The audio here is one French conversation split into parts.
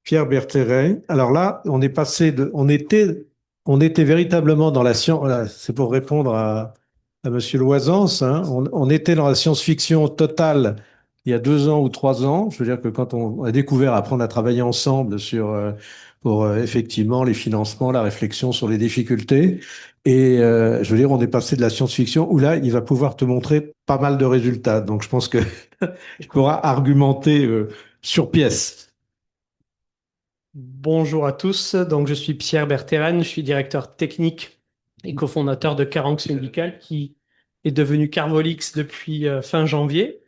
Pierre Bertheret. Alors là, on était véritablement dans la science. Voilà, c'est pour répondre à Monsieur Loisance, hein. On était dans la science-fiction totale il y a 2 ans ou 3 ans. Je veux dire que quand on a découvert, après on a travaillé ensemble pour effectivement les financements, la réflexion sur les difficultés. Et je veux dire, on est passé de la science-fiction où là, il va pouvoir te montrer pas mal de résultats. Donc je pense que il pourra argumenter sur pièce. Bonjour à tous, donc je suis Pierre Bertheren, je suis directeur technique et cofondateur de Caranx Syndical qui est devenu Carvolix depuis fin janvier.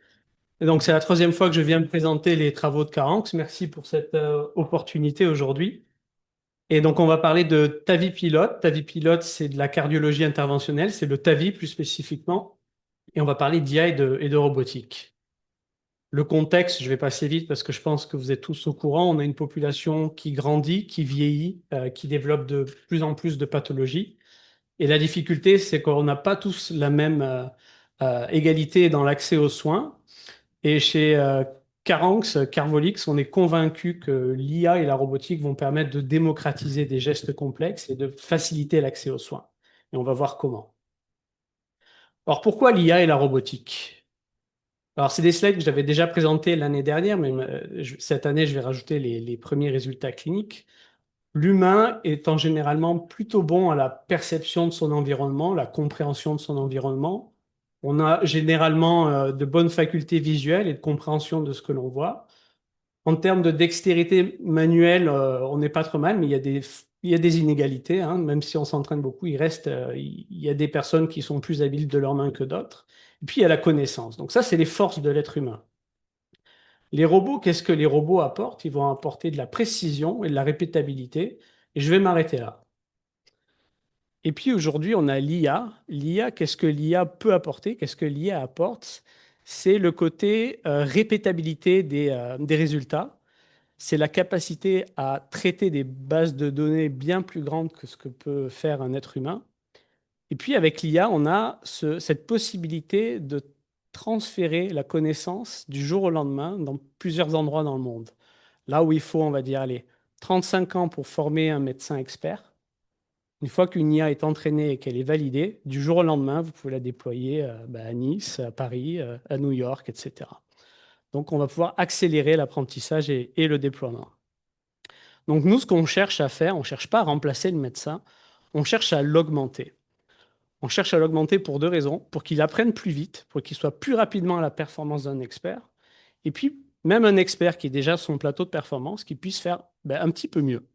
Et donc c'est la troisième fois que je viens me présenter les travaux de Caranx. Merci pour cette opportunité aujourd'hui. Et donc on va parler de TAVI pilote. TAVI pilote, c'est de la cardiologie interventionnelle, c'est le TAVI plus spécifiquement. Et on va parler d'IA et de robotique. Le contexte, je vais passer vite parce que je pense que vous êtes tous au courant. On a une population qui grandit, qui vieillit, qui développe de plus en plus de pathologies. Et la difficulté, c'est qu'on n'a pas tous la même égalité dans l'accès aux soins. Et chez Caranx, Carvolix, on est convaincu que l'IA et la robotique vont permettre de démocratiser des gestes complexes et de faciliter l'accès aux soins. Et on va voir comment. Alors pourquoi l'IA et la robotique? Alors, c'est des slides que j'avais déjà présentés l'année dernière, mais cette année, je vais rajouter les premiers résultats cliniques. L'humain étant généralement plutôt bon à la perception de son environnement, la compréhension de son environnement. On a généralement de bonnes facultés visuelles et de compréhension de ce que l'on voit. En termes de dextérité manuelle, on n'est pas trop mal, mais il y a des inégalités, hein. Même si on s'entraîne beaucoup, il y a des personnes qui sont plus habiles de leurs mains que d'autres. Et puis, il y a la connaissance. Donc ça, c'est les forces de l'être humain. Les robots, qu'est-ce que les robots apportent? Ils vont apporter de la précision et de la répétabilité. Et je vais m'arrêter là. Et puis aujourd'hui, on a l'IA. L'IA, qu'est-ce que l'IA peut apporter? Qu'est-ce que l'IA apporte? C'est le côté répétabilité des résultats. C'est la capacité à traiter des bases de données bien plus grandes que ce que peut faire un être humain. Et puis avec l'IA, on a cette possibilité de transférer la connaissance du jour au lendemain dans plusieurs endroits dans le monde. Là où il faut, on va dire, allez, 35 ans pour former un médecin expert. Une fois qu'une IA est entraînée et qu'elle est validée, du jour au lendemain, vous pouvez la déployer à Nice, à Paris, à New York, etc. Donc, on va pouvoir accélérer l'apprentissage et le déploiement. Donc, nous, ce qu'on cherche à faire, on ne cherche pas à remplacer le médecin, on cherche à l'augmenter. On cherche à l'augmenter pour deux raisons, pour qu'il apprenne plus vite, pour qu'il soit plus rapidement à la performance d'un expert, et puis même un expert qui est déjà sur son plateau de performance, qui puisse faire un petit peu mieux.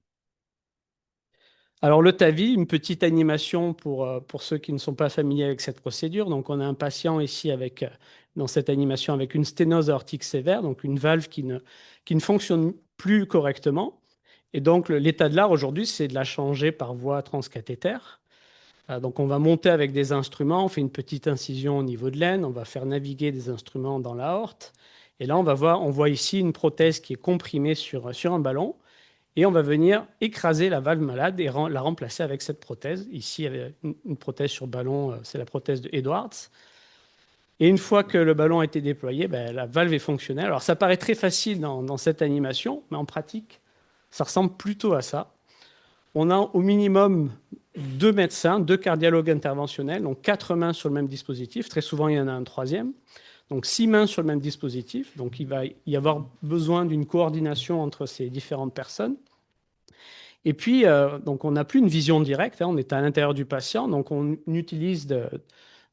Alors le TAVI, une petite animation pour ceux qui ne sont pas familiers avec cette procédure. Donc on a un patient ici dans cette animation avec une sténose aortique sévère, donc une valve qui ne fonctionne plus correctement. Et donc l'état de l'art aujourd'hui, c'est de la changer par voie transcathéter. Donc on va monter avec des instruments, on fait une petite incision au niveau de l'aine, on va faire naviguer des instruments dans l'aorte. Et là, on voit ici une prothèse qui est comprimée sur un ballon. Et on va venir écraser la valve malade et la remplacer avec cette prothèse. Ici, il y avait une prothèse sur ballon, c'est la prothèse de Edwards. Et une fois que le ballon a été déployé, la valve est fonctionnelle. Alors ça paraît très facile dans cette animation, mais en pratique, ça ressemble plutôt à ça. On a au minimum deux médecins, deux cardiologues interventionnels, donc quatre mains sur le même dispositif. Très souvent, il y en a un troisième. Donc six mains sur le même dispositif. Donc il va y avoir besoin d'une coordination entre ces différentes personnes. Et puis, donc on n'a plus une vision directe, hein, on est à l'intérieur du patient, donc on utilise de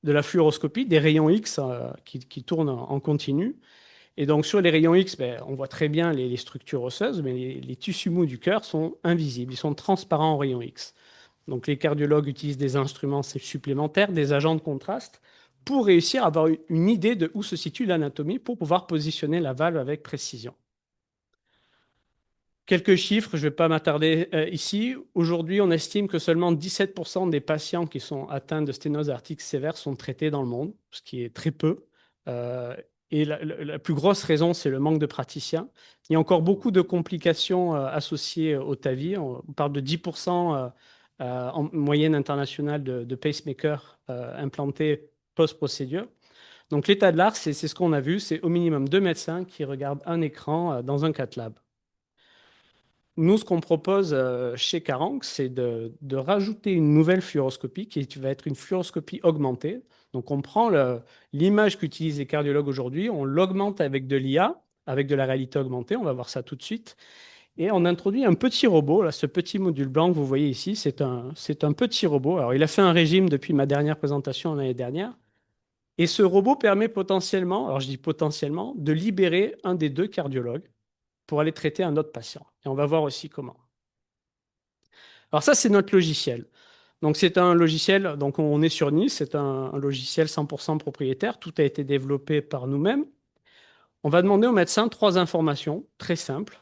la fluoroscopie, des rayons X qui tournent en continu. Et donc sur les rayons X, on voit très bien les structures osseuses, mais les tissus mous du cœur sont invisibles, ils sont transparents en rayons X. Donc les cardiologues utilisent des instruments supplémentaires, des agents de contraste, pour réussir à avoir une idée de où se situe l'anatomie pour pouvoir positionner la valve avec précision. Quelques chiffres, je ne vais pas m'attarder ici. Aujourd'hui, on estime que seulement 17% des patients qui sont atteints de sténose aortique sévère sont traités dans le monde, ce qui est très peu. Euh, et la plus grosse raison, c'est le manque de praticiens. Il y a encore beaucoup de complications associées au TAVI. On parle de 10% en moyenne internationale de pacemakers implantés post-procédure. Donc l'état de l'art, c'est ce qu'on a vu, c'est au minimum deux médecins qui regardent un écran dans un cath lab. nous, ce qu'on propose chez Caranx, c'est de rajouter une nouvelle fluoroscopie qui va être une fluoroscopie augmentée. Donc, on prend l'image qu'utilisent les cardiologues aujourd'hui, on l'augmente avec de l'IA, avec de la réalité augmentée. On va voir ça tout de suite. Et on introduit un petit robot. Là, ce petit module blanc que vous voyez ici, c'est un petit robot. Alors, il a fait un régime depuis ma dernière présentation l'année dernière. Et ce robot permet potentiellement, alors je dis potentiellement, de libérer un des deux cardiologues pour aller traiter un autre patient. Et on va voir aussi comment. Alors ça, c'est notre logiciel. Donc c'est un logiciel, donc on est sur Nice, c'est un logiciel 100% propriétaire, tout a été développé par nous-mêmes. On va demander au médecin trois informations très simples.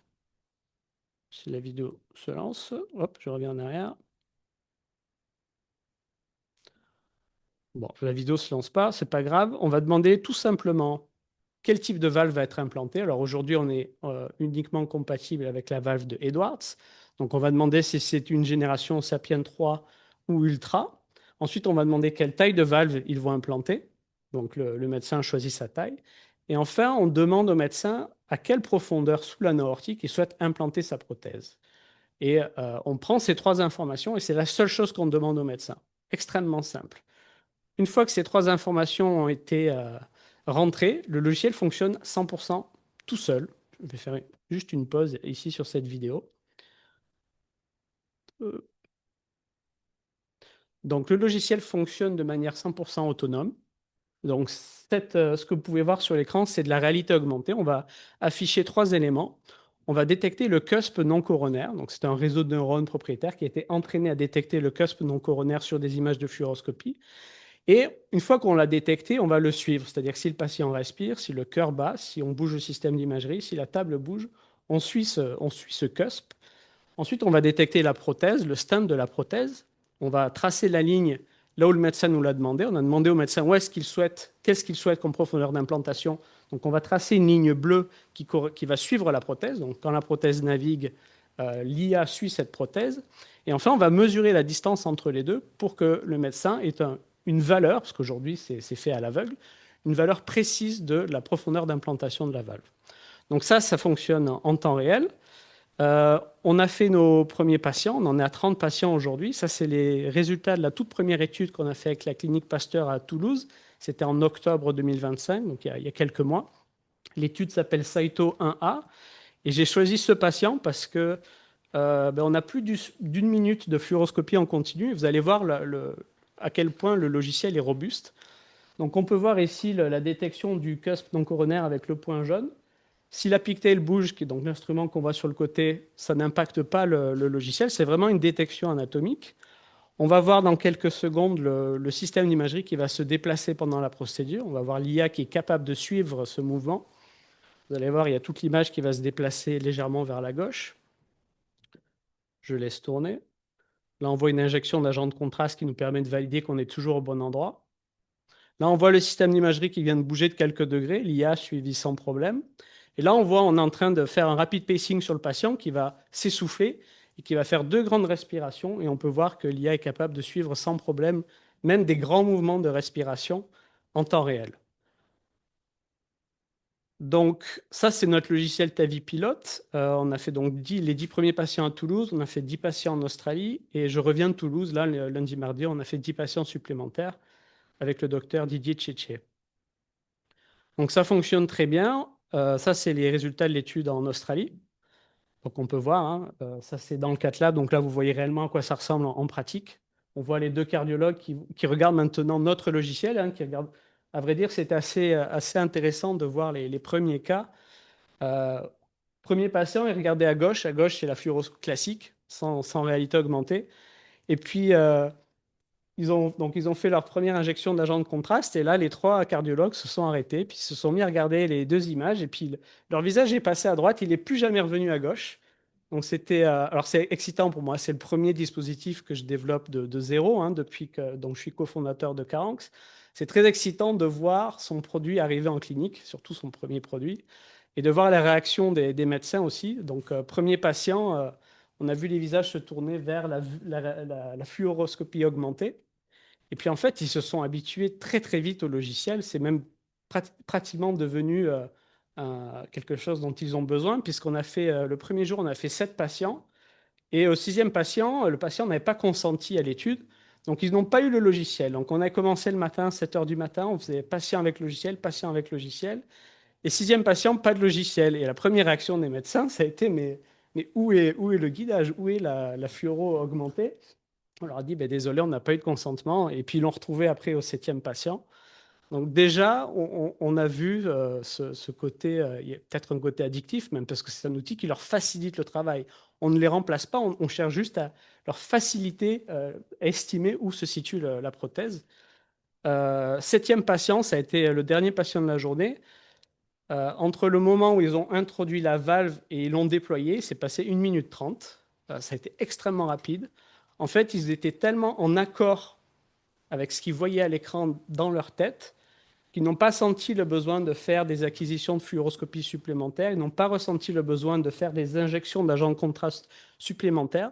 Si la vidéo se lance, hop, je reviens en arrière. Bon, la vidéo ne se lance pas, c'est pas grave. On va demander tout simplement quel type de valve va être implanté. Alors aujourd'hui, on est uniquement compatible avec la valve de Edwards. Donc on va demander si c'est une génération Sapien 3 ou Ultra. Ensuite, on va demander quelle taille de valve ils vont implanter. Donc le médecin choisit sa taille. Et enfin, on demande au médecin à quelle profondeur sous l'anneau aortique il souhaite implanter sa prothèse. Et on prend ces trois informations et c'est la seule chose qu'on demande au médecin. Extrêmement simple. Une fois que ces trois informations ont été rentrées, le logiciel fonctionne 100% tout seul. Je vais faire juste une pause ici sur cette vidéo. Euh, Donc, le logiciel fonctionne de manière 100% autonome. Donc, ce que vous pouvez voir sur l'écran, c'est de la réalité augmentée. On va afficher trois éléments. On va détecter le cusp non coronaire. Donc, c'est un réseau de neurones propriétaires qui a été entraîné à détecter le cusp non coronaire sur des images de fluoroscopie. Et une fois qu'on l'a détecté, on va le suivre. C'est-à-dire que si le patient respire, si le cœur bat, si on bouge le système d'imagerie, si la table bouge, on suit ce cusp. Ensuite, on va détecter la prothèse, le stand de la prothèse. On va tracer la ligne là où le médecin nous l'a demandé. On a demandé au médecin où est-ce qu'il souhaite, qu'est-ce qu'il souhaite comme profondeur d'implantation. Donc, on va tracer une ligne bleue qui va suivre la prothèse. Donc, quand la prothèse navigue, l'IA suit cette prothèse. Et enfin, on va mesurer la distance entre les deux pour que le médecin ait une valeur, parce qu'aujourd'hui, c'est fait à l'aveugle, une valeur précise de la profondeur d'implantation de la valve. Donc ça fonctionne en temps réel. On a fait nos premiers patients, on en est à 30 patients aujourd'hui. Ça, c'est les résultats de la toute première étude qu'on a fait avec la clinique Pasteur à Toulouse. C'était en octobre 2025, donc il y a quelques mois. L'étude s'appelle Saito 1A. Et j'ai choisi ce patient parce que on a plus d'une minute de fluoroscopie en continu. Et vous allez voir à quel point le logiciel est robuste. Donc on peut voir ici la détection du cusp non coronaire avec le point jaune. Si la pigtail bouge, qui est donc l'instrument qu'on voit sur le côté, ça n'impacte pas le logiciel. C'est vraiment une détection anatomique. On va voir dans quelques secondes le système d'imagerie qui va se déplacer pendant la procédure. On va voir l'IA qui est capable de suivre ce mouvement. Vous allez voir, il y a toute l'image qui va se déplacer légèrement vers la gauche. Je laisse tourner. Là, on voit une injection d'agent de contraste qui nous permet de valider qu'on est toujours au bon endroit. Là, on voit le système d'imagerie qui vient de bouger de quelques degrés, l'IA suivi sans problème. Et là, on est en train de faire un rapid pacing sur le patient qui va s'essouffler et qui va faire deux grandes respirations. Et on peut voir que l'IA est capable de suivre sans problème même des grands mouvements de respiration en temps réel. Donc, ça, c'est notre logiciel TAVI Pilote. On a fait donc les 10 premiers patients à Toulouse, on a fait 10 patients en Australie, et je reviens de Toulouse, là, le lundi, mardi, on a fait 10 patients supplémentaires avec le docteur Didier Tchétché. Donc, ça fonctionne très bien. Ça, c'est les résultats de l'étude en Australie. Donc, on peut voir, hein, ça, c'est dans le CATLAB. Donc là, vous voyez réellement à quoi ça ressemble en pratique. On voit les deux cardiologues qui regardent maintenant notre logiciel, hein, qui regardent. À vrai dire, c'est assez intéressant de voir les premiers cas. Euh, Premier patient est regardé à gauche. À gauche, c'est la fluorose classique, sans réalité augmentée. Et puis, ils ont fait leur première injection d'agent de contraste. Et là, les trois cardiologues se sont arrêtés, puis se sont mis à regarder les deux images. Et puis, leur visage est passé à droite. Il n'est plus jamais revenu à gauche. Donc, alors, c'est excitant pour moi. C'est le premier dispositif que je développe de zéro, hein, depuis que donc, je suis cofondateur de Caranx. C'est très excitant de voir son produit arriver en clinique, surtout son premier produit, et de voir la réaction des médecins aussi. Donc, premier patient, on a vu les visages se tourner vers la fluoroscopie augmentée. Et puis, en fait, ils se sont habitués très, très vite au logiciel. C'est même pratiquement devenu quelque chose dont ils ont besoin, puisqu'on a fait, le premier jour, on a fait 7 patients. Et au sixième patient, le patient n'avait pas consenti à l'étude, donc ils n'ont pas eu le logiciel. Donc on a commencé le matin, 7 heures du matin, on faisait patient avec logiciel, patient avec logiciel. Et sixième patient, pas de logiciel. Et la première réaction des médecins, ça a été, mais où est le guidage? Où est la fluoro augmentée? On leur a dit, ben, désolé, on n'a pas eu de consentement. Et puis ils l'ont retrouvé après au septième patient. Donc déjà, on a vu ce côté, il y a peut-être un côté addictif même, parce que c'est un outil qui leur facilite le travail. On ne les remplace pas, on cherche juste à leur faciliter, à estimer où se situe la prothèse. Septième patient, ça a été le dernier patient de la journée. Entre le moment où ils ont introduit la valve et ils l'ont déployée, c'est passé 1 minute 30. Ça a été extrêmement rapide. En fait, ils étaient tellement en accord avec ce qu'ils voyaient à l'écran dans leur tête qui n'ont pas senti le besoin de faire des acquisitions de fluoroscopie supplémentaires, ils n'ont pas ressenti le besoin de faire des injections d'agents de contraste supplémentaires.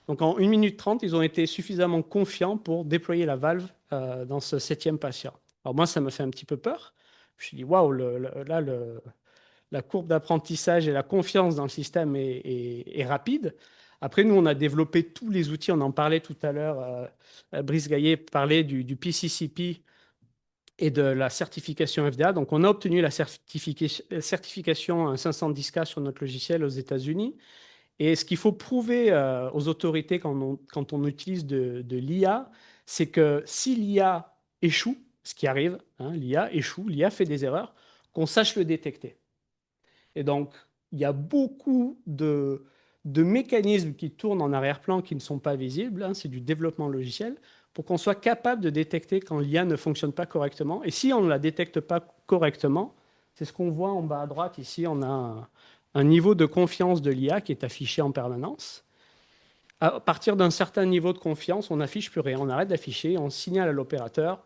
Donc en 1 minute 30, ils ont été suffisamment confiants pour déployer la valve dans ce septième patient. Alors moi, ça me fait un petit peu peur. Je me suis dit, waouh, la courbe d'apprentissage et la confiance dans le système est rapide. Après, nous, on a développé tous les outils, on en parlait tout à l'heure, Brice Gaillet parlait du PCCP et de la certification FDA. Donc, on a obtenu la certification 510K sur notre logiciel aux États-Unis. Et ce qu'il faut prouver aux autorités quand on utilise de l'IA, c'est que si l'IA échoue, ce qui arrive, hein, l'IA échoue, l'IA fait des erreurs, qu'on sache le détecter. Et donc, il y a beaucoup de mécanismes qui tournent en arrière-plan qui ne sont pas visibles, hein, c'est du développement logiciel, pour qu'on soit capable de détecter quand l'IA ne fonctionne pas correctement. Et si on ne la détecte pas correctement, c'est ce qu'on voit en bas à droite ici, on a un niveau de confiance de l'IA qui est affiché en permanence. À partir d'un certain niveau de confiance, on n'affiche plus rien, on arrête d'afficher, on signale à l'opérateur,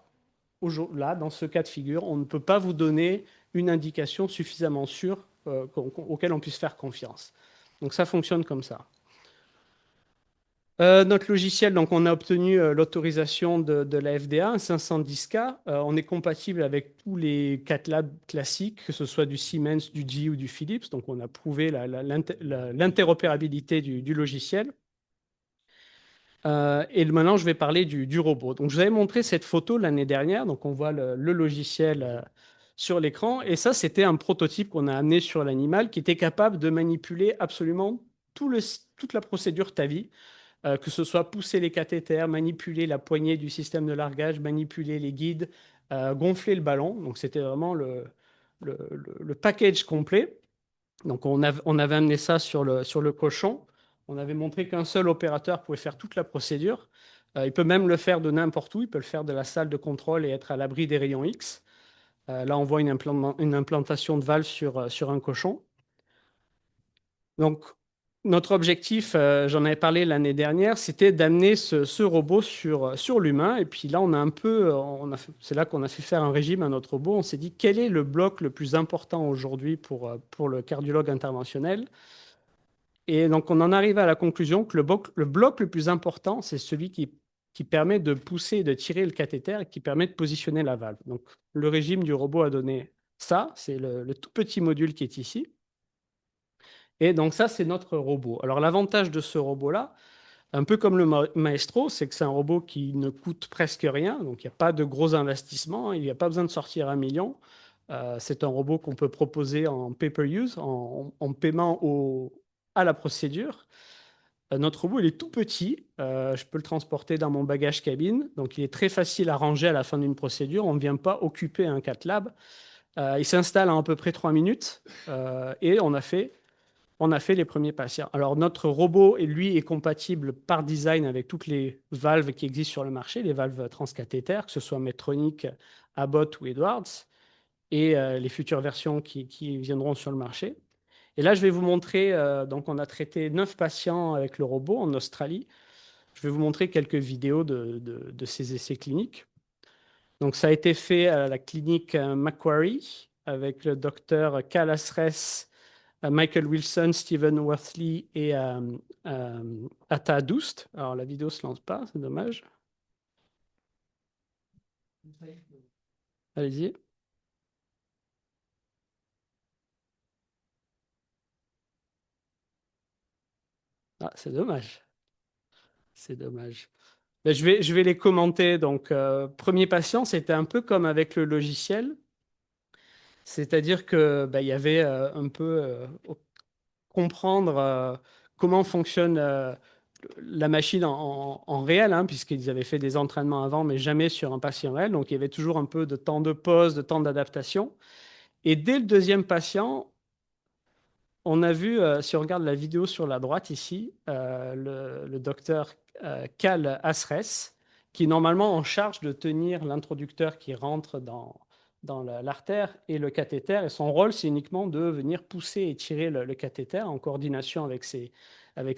là, dans ce cas de figure, on ne peut pas vous donner une indication suffisamment sûre auquel on puisse faire confiance. Donc ça fonctionne comme ça. Notre logiciel, donc on a obtenu l'autorisation de la FDA, un 510K. On est compatible avec tous les CATLAB classiques, que ce soit du Siemens, du GE ou du Philips. Donc on a prouvé l'interopérabilité du logiciel. Et maintenant, je vais parler du robot. Donc, je vous avais montré cette photo l'année dernière. Donc, on voit le logiciel sur l'écran. Et ça, c'était un prototype qu'on a amené sur l'animal qui était capable de manipuler absolument toute la procédure TAVI, que ce soit pousser les cathéters, manipuler la poignée du système de largage, manipuler les guides, gonfler le ballon. Donc, c'était vraiment le package complet. Donc, on avait amené ça sur le cochon. On avait montré qu'un seul opérateur pouvait faire toute la procédure. Il peut même le faire de n'importe où. Il peut le faire de la salle de contrôle et être à l'abri des rayons X. Là, on voit une implantation de valve sur un cochon. Donc, notre objectif, j'en avais parlé l'année dernière, c'était d'amener ce robot sur l'humain. Et puis là, on a un peu, c'est là qu'on a fait faire un régime à notre robot. On s'est dit, quel est le bloc le plus important aujourd'hui pour le cardiologue interventionnel? Et donc, on en arrive à la conclusion que le bloc le plus important, c'est celui qui permet de pousser et de tirer le cathéter et qui permet de positionner la valve. Donc, le régime du robot a donné ça, c'est le tout petit module qui est ici. Et donc, ça, c'est notre robot. Alors, l'avantage de ce robot-là, un peu comme le Maestro, c'est que c'est un robot qui ne coûte presque rien, donc il n'y a pas de gros investissements, il n'y a pas besoin de sortir 1 million. C'est un robot qu'on peut proposer en pay-per-use, en paiement à la procédure. Notre robot, il est tout petit. Je peux le transporter dans mon bagage cabine. Donc, il est très facile à ranger à la fin d'une procédure. On ne vient pas occuper un cath lab. Il s'installe en à peu près 3 minutes. Et on a fait les premiers patients. Alors, notre robot, lui, est compatible par design avec toutes les valves qui existent sur le marché, les valves transcathétères, que ce soit Medtronic, Abbott ou Edwards, et les futures versions qui viendront sur le marché. Et là, je vais vous montrer, donc on a traité 9 patients avec le robot en Australie. Je vais vous montrer quelques vidéos de ces essais cliniques. Donc, ça a été fait à la clinique Macquarie avec le docteur Cal Asres, Michael Wilson, Stephen Worthley et Atta Doust. Alors, la vidéo ne se lance pas, c'est dommage. Allez-y. Ah, c'est dommage. C'est dommage. Ben, je vais les commenter. Donc, premier patient, c'était un peu comme avec le logiciel. C'est-à-dire que ben, il y avait un peu comprendre comment fonctionne la machine en réel, hein, puisqu'ils avaient fait des entraînements avant, mais jamais sur un patient réel. Donc, il y avait toujours un peu de temps de pause, de temps d'adaptation. Et dès le deuxième patient, on a vu, si on regarde la vidéo sur la droite ici, le docteur Cal Asres, qui est normalement en charge de tenir l'introducteur qui rentre dans l'artère et le cathéter. Et son rôle, c'est uniquement de venir pousser et tirer le cathéter en coordination avec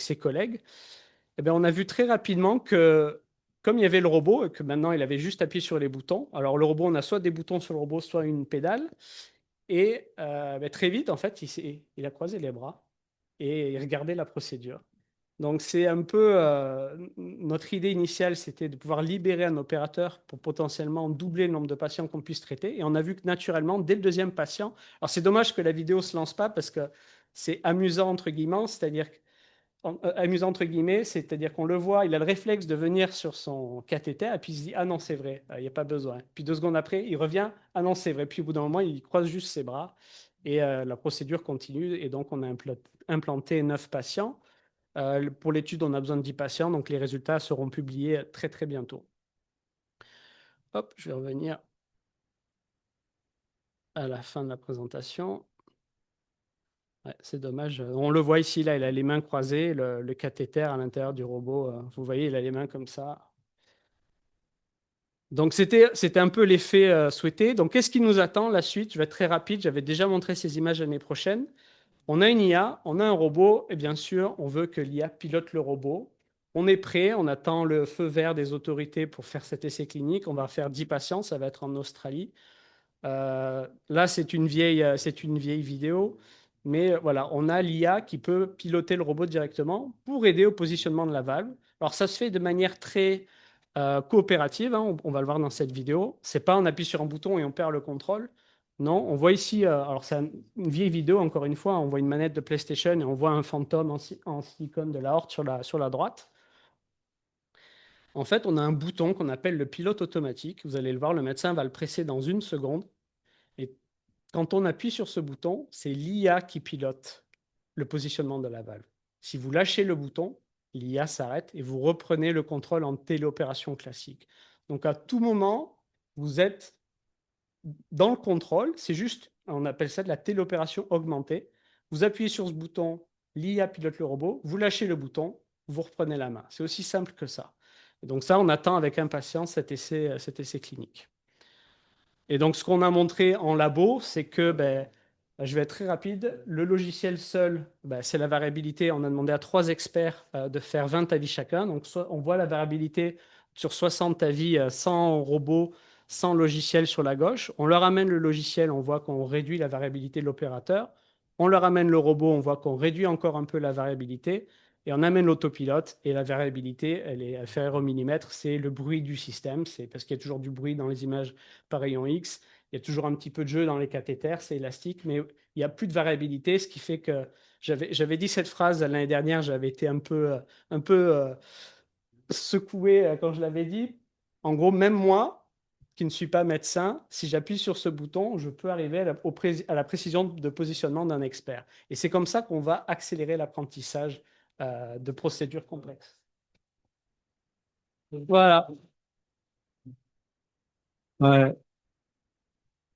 ses collègues. Eh bien, on a vu très rapidement que, comme il y avait le robot et que maintenant il avait juste appuyé sur les boutons, alors le robot, on a soit des boutons sur le robot, soit une pédale. Et ben, très vite, en fait, il a croisé les bras et il regardait la procédure. Donc, c'est un peu notre idée initiale, c'était de pouvoir libérer un opérateur pour potentiellement doubler le nombre de patients qu'on puisse traiter. Et on a vu que naturellement, dès le deuxième patient, alors c'est dommage que la vidéo ne se lance pas parce que c'est amusant, entre guillemets, c'est-à-dire amusant entre guillemets, c'est-à-dire qu'on le voit, il a le réflexe de venir sur son cathéter et puis il se dit ah non c'est vrai, il n'y a pas besoin. Puis 2 secondes après, il revient ah non c'est vrai. Puis au bout d'un moment, il croise juste ses bras et la procédure continue et donc on a implanté 9 patients. Pour l'étude, on a besoin de 10 patients, donc les résultats seront publiés très très bientôt. Hop, je vais revenir à la fin de la présentation. Ouais, c'est dommage. On le voit ici, là, il a les mains croisées, le cathéter à l'intérieur du robot. Vous voyez, il a les mains comme ça. Donc c'était un peu l'effet souhaité. Donc qu'est-ce qui nous attend la suite? Je vais être très rapide. J'avais déjà montré ces images l'année prochaine. On a une IA, on a un robot, et bien sûr, on veut que l'IA pilote le robot. On est prêt, on attend le feu vert des autorités pour faire cet essai clinique. On va faire 10 patients, ça va être en Australie. Là, c'est une vieille vidéo, mais voilà, on a l'IA qui peut piloter le robot directement pour aider au positionnement de la valve. Alors, ça se fait de manière très coopérative, hein, on va le voir dans cette vidéo. C'est pas on appuie sur un bouton et on perd le contrôle. Non, on voit ici, alors c'est une vieille vidéo, encore une fois, on voit une manette de PlayStation et on voit un fantôme en silicone de la horte sur la droite. En fait, on a un bouton qu'on appelle le pilote automatique. Vous allez le voir, le médecin va le presser dans une seconde. Et quand on appuie sur ce bouton, c'est l'IA qui pilote le positionnement de la valve. Si vous lâchez le bouton, l'IA s'arrête et vous reprenez le contrôle en téléopération classique. Donc à tout moment, vous êtes dans le contrôle, c'est juste, on appelle ça de la téléopération augmentée. Vous appuyez sur ce bouton, l'IA pilote le robot, vous lâchez le bouton, vous reprenez la main. C'est aussi simple que ça. Et donc ça, on attend avec impatience cet essai clinique. Et donc, ce qu'on a montré en labo, c'est que, ben, je vais être très rapide, le logiciel seul, ben, c'est la variabilité. On a demandé à 3 experts de faire 20 avis chacun. Donc, on voit la variabilité sur 60 avis sans robot, sans logiciel sur la gauche. On leur amène le logiciel, on voit qu'on réduit la variabilité de l'opérateur. On leur amène le robot, on voit qu'on réduit encore un peu la variabilité. Et on amène l'autopilote et la variabilité, elle fait au millimètre. C'est le bruit du système. C'est parce qu'il y a toujours du bruit dans les images par rayon X. Il y a toujours un petit peu de jeu dans les cathéters, c'est élastique, mais il n'y a plus de variabilité, ce qui fait que j'avais dit cette phrase l'année dernière, j'avais été un peu secoué quand je l'avais dit. En gros, même moi, qui ne suis pas médecin, si j'appuie sur ce bouton, je peux arriver à la précision de positionnement d'un expert. Et c'est comme ça qu'on va accélérer l'apprentissage de procédures complexes. Voilà. Ouais.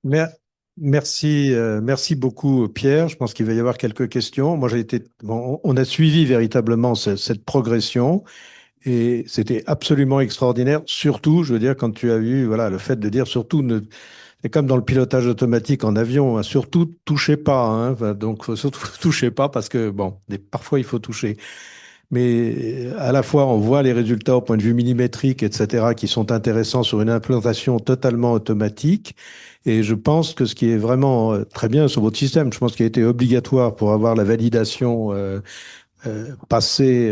Mer- Merci, merci beaucoup, Pierre. Je pense qu'il va y avoir quelques questions. Moi, j'ai été, bon, on a suivi véritablement cette progression et c'était absolument extraordinaire. Surtout, je veux dire, quand tu as vu, voilà, le fait de dire surtout, c'est comme dans le pilotage automatique en avion, hein, surtout touchez pas, hein. Enfin, donc, faut surtout touchez pas parce que bon, parfois il faut toucher. Mais à la fois, on voit les résultats au point de vue millimétrique, etc., qui sont intéressants sur une implantation totalement automatique. Et je pense que ce qui est vraiment très bien sur votre système, je pense qu'il a été obligatoire pour avoir la validation passée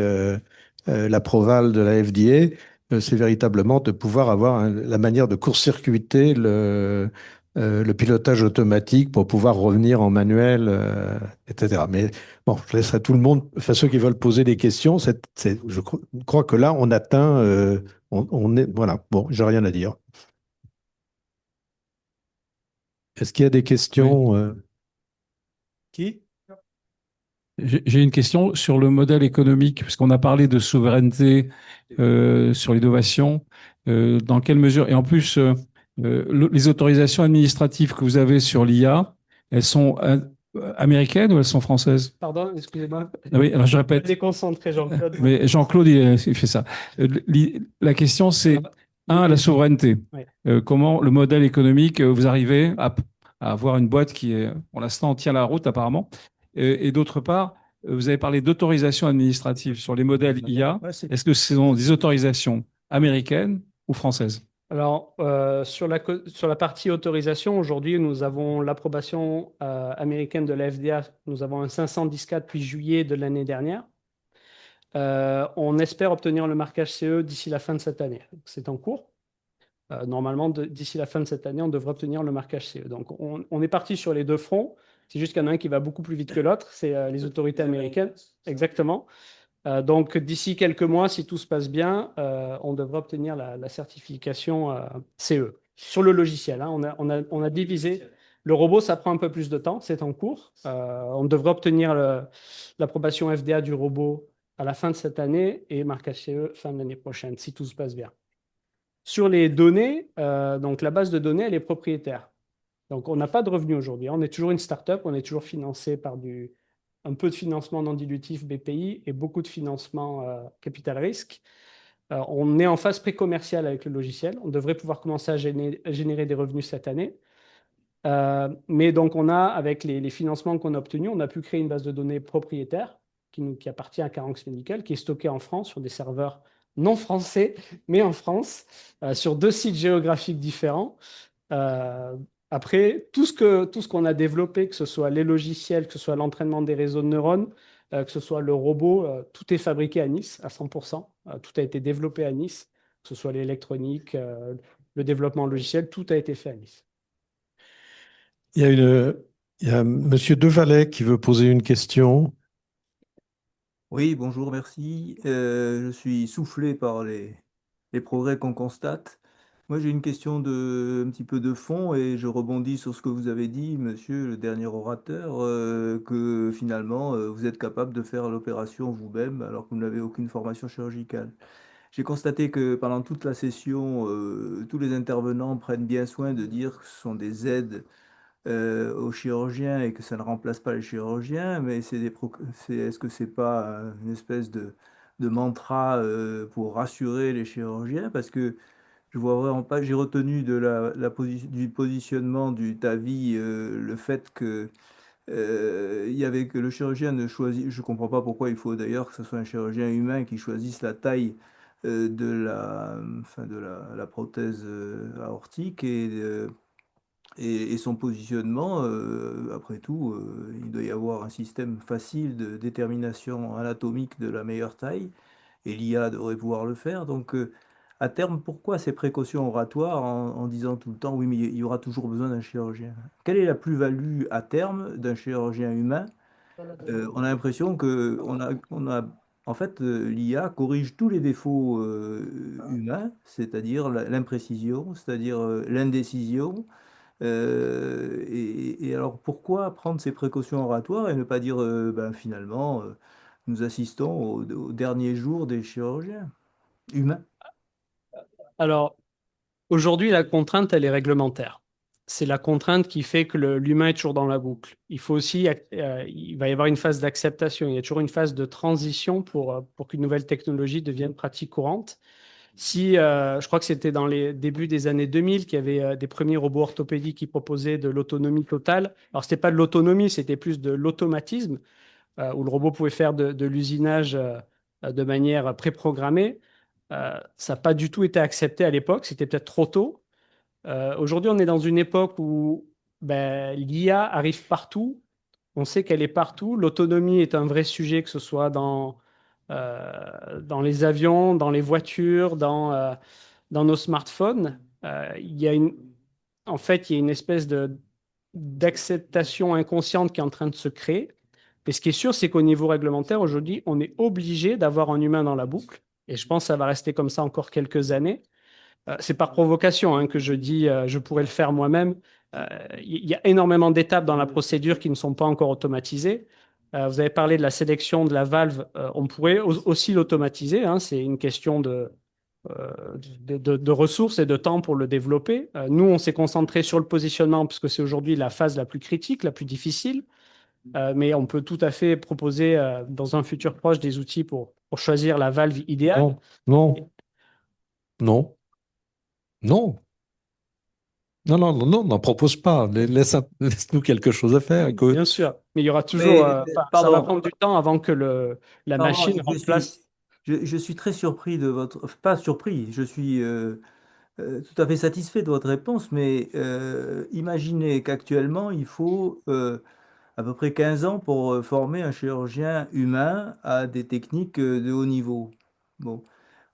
l'approval de la FDA, c'est véritablement de pouvoir avoir la manière de court-circuiter le pilotage automatique pour pouvoir revenir en manuel, etc. Mais bon, je laisserai tout le monde, enfin ceux qui veulent poser des questions. Je crois que là, on atteint, on est, voilà. Bon, j'ai rien à dire. Est-ce qu'il y a des Oui. questions Qui? J'ai une question sur le modèle économique, parce qu'on a parlé de souveraineté sur l'innovation. Dans quelle mesure, et en plus, les autorisations administratives que vous avez sur l'IA, elles sont américaines ou elles sont françaises? Pardon, excusez-moi. Ah oui, alors je répète. Déconcentré, Jean-Claude. Mais Jean-Claude, il fait ça. La question, c'est, la souveraineté. Ouais. Comment le modèle économique, vous arrivez à avoir une boîte qui est, pour l'instant, tient la route apparemment. Et d'autre part, vous avez parlé d'autorisation administrative sur les modèles IA. Est-ce que ce sont des autorisations américaines ou françaises? Alors, sur la partie autorisation, aujourd'hui, nous avons l'approbation américaine de la FDA. Nous avons un 510K depuis juillet de l'année dernière. On espère obtenir le marquage CE d'ici la fin de cette année. C'est en cours. Normalement, d'ici la fin de cette année, on devrait obtenir le marquage CE. Donc, on est parti sur les deux fronts. C'est juste qu'il y en a un qui va beaucoup plus vite que l'autre. C'est les autorités américaines. Exactement. Donc, d'ici quelques mois, si tout se passe bien, on devrait obtenir la certification CE sur le logiciel. Hein. On a divisé. Le robot, ça prend un peu plus de temps, c'est en cours. On devrait obtenir l'approbation FDA du robot à la fin de cette année et marquage CE fin de l'année prochaine, si tout se passe bien. Sur les données, donc la base de données, elle est propriétaire. Donc, on n'a pas de revenus aujourd'hui. On est toujours une start-up, on est toujours financé par un peu de financement non dilutif BPI et beaucoup de financement capital risque. On est en phase pré-commerciale avec le logiciel. On devrait pouvoir commencer à générer des revenus cette année. Mais donc, avec les financements qu'on a obtenus, on a pu créer une base de données propriétaire qui appartient à Caranx Medical, qui est stockée en France sur des serveurs non français, mais en France, sur 2 sites géographiques différents. Euh, Après, tout ce qu'on a développé, que ce soit les logiciels, que ce soit l'entraînement des réseaux de neurones, que ce soit le robot, tout est fabriqué à Nice à 100%. Tout a été développé à Nice, que ce soit l'électronique, le développement logiciel, tout a été fait à Nice. Il y a il y a Monsieur Devalet qui veut poser une question. Oui, bonjour, merci. Je suis soufflé par les progrès qu'on constate. Moi, j'ai une question un petit peu de fond et je rebondis sur ce que vous avez dit, monsieur le dernier orateur, que finalement, vous êtes capable de faire l'opération vous-même alors que vous n'avez aucune formation chirurgicale. J'ai constaté que pendant toute la session, tous les intervenants prennent bien soin de dire que ce sont des aides aux chirurgiens et que ça ne remplace pas les chirurgiens, mais est-ce que c'est pas une espèce de mantra pour rassurer les chirurgiens? Parce que je vois vraiment pas, j'ai retenu du positionnement du TAVI le fait que il y avait que le chirurgien ne choisit, je comprends pas pourquoi il faut d'ailleurs que ce soit un chirurgien humain qui choisisse la taille la prothèse aortique et son positionnement, après tout, il doit y avoir un système facile de détermination anatomique de la meilleure taille, et l'IA devrait pouvoir le faire. Donc, à terme, pourquoi ces précautions oratoires en disant tout le temps, oui, mais il y aura toujours besoin d'un chirurgien? Quelle est la plus-value à terme d'un chirurgien humain? On a l'impression que en fait, l'IA corrige tous les défauts humains, c'est-à-dire l'imprécision, c'est-à-dire l'indécision, et alors, pourquoi prendre ces précautions oratoires et ne pas dire, ben, finalement, nous assistons au dernier jour des chirurgiens humains? Alors, aujourd'hui, la contrainte, elle est réglementaire. C'est la contrainte qui fait que l'humain est toujours dans la boucle. Il faut aussi, il va y avoir une phase d'acceptation. Il y a toujours une phase de transition pour qu'une nouvelle technologie devienne pratique courante. Je crois que c'était dans les débuts des années 2000 qu'il y avait des premiers robots orthopédiques qui proposaient de l'autonomie totale. Alors, c'était pas de l'autonomie, c'était plus de l'automatisme, où le robot pouvait faire de l'usinage de manière préprogrammée. Ça n'a pas du tout été accepté à l'époque, c'était peut-être trop tôt. Aujourd'hui, on est dans une époque où ben, l'IA arrive partout. On sait qu'elle est partout. L'autonomie est un vrai sujet, que ce soit dans les avions, dans les voitures, dans nos smartphones. Il y a en fait, il y a une espèce d'acceptation inconsciente qui est en train de se créer. Mais ce qui est sûr, c'est qu'au niveau réglementaire, aujourd'hui, on est obligé d'avoir un humain dans la boucle. Et je pense que ça va rester comme ça encore quelques années. C'est par provocation hein, que je dis je pourrais le faire moi-même. Il y a énormément d'étapes dans la procédure qui ne sont pas encore automatisées. Vous avez parlé de la sélection de la valve. On pourrait aussi l'automatiser. Hein. C'est une question de ressources et de temps pour le développer. Nous, on s'est concentré sur le positionnement puisque c'est aujourd'hui la phase la plus critique, la plus difficile. Mais on peut tout à fait proposer dans un futur proche des outils pour choisir la valve idéale. Non, non, non, non. Non, non, non, non, n'en propose pas. Laisse-nous quelque chose à faire. Écoute. Bien sûr, mais il y aura toujours, Mais, ça va pardon, prendre du temps avant que la pardon, machine remplace. je suis très surpris de votre... Pas surpris, je suis tout à fait satisfait de votre réponse, mais imaginez qu'actuellement, il faut à peu près 15 ans pour former un chirurgien humain à des techniques de haut niveau. Bon.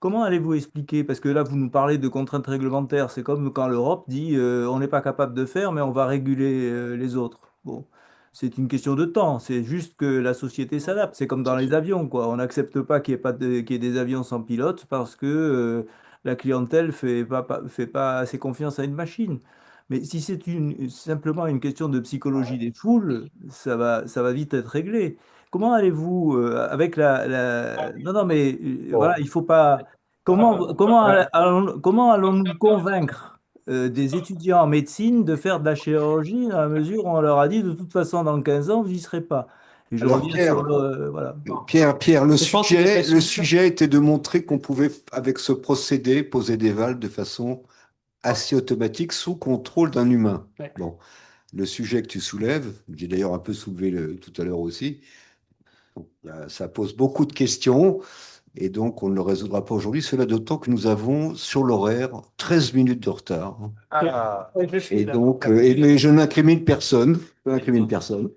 Comment allez-vous expliquer? Parce que là, vous nous parlez de contraintes réglementaires. C'est comme quand l'Europe dit on n'est pas capable de faire, mais on va réguler les autres. Bon. C'est une question de temps. C'est juste que la société s'adapte. C'est comme dans les avions, quoi. On n'accepte pas qu'il y ait pas qu'il y ait des avions sans pilote parce que la clientèle fait pas assez confiance à une machine. Mais si c'est simplement une question de psychologie des foules, ça va vite être réglé. Comment allez-vous avec Non, non, mais voilà, il faut pas. Comment allons-nous convaincre des étudiants en médecine de faire de la chirurgie dans la mesure où on leur a dit de toute façon dans 15 ans, vous n'y serez pas. Et je Alors reviens sur Pierre, le. Voilà. Pierre, Je pense que c'est une le question. sujet était de montrer qu'on pouvait, avec ce procédé, poser des valves de façon assez automatique sous contrôle d'un humain. Ouais. Bon, le sujet que tu soulèves, j'ai d'ailleurs un peu soulevé tout à l'heure aussi, ça pose beaucoup de questions et donc on ne le résoudra pas aujourd'hui. Cela d'autant que nous avons sur l'horaire 13 minutes de retard. Ouais, je suis Et là. donc, mais je n'incrimine personne. Je n'incrimine personne.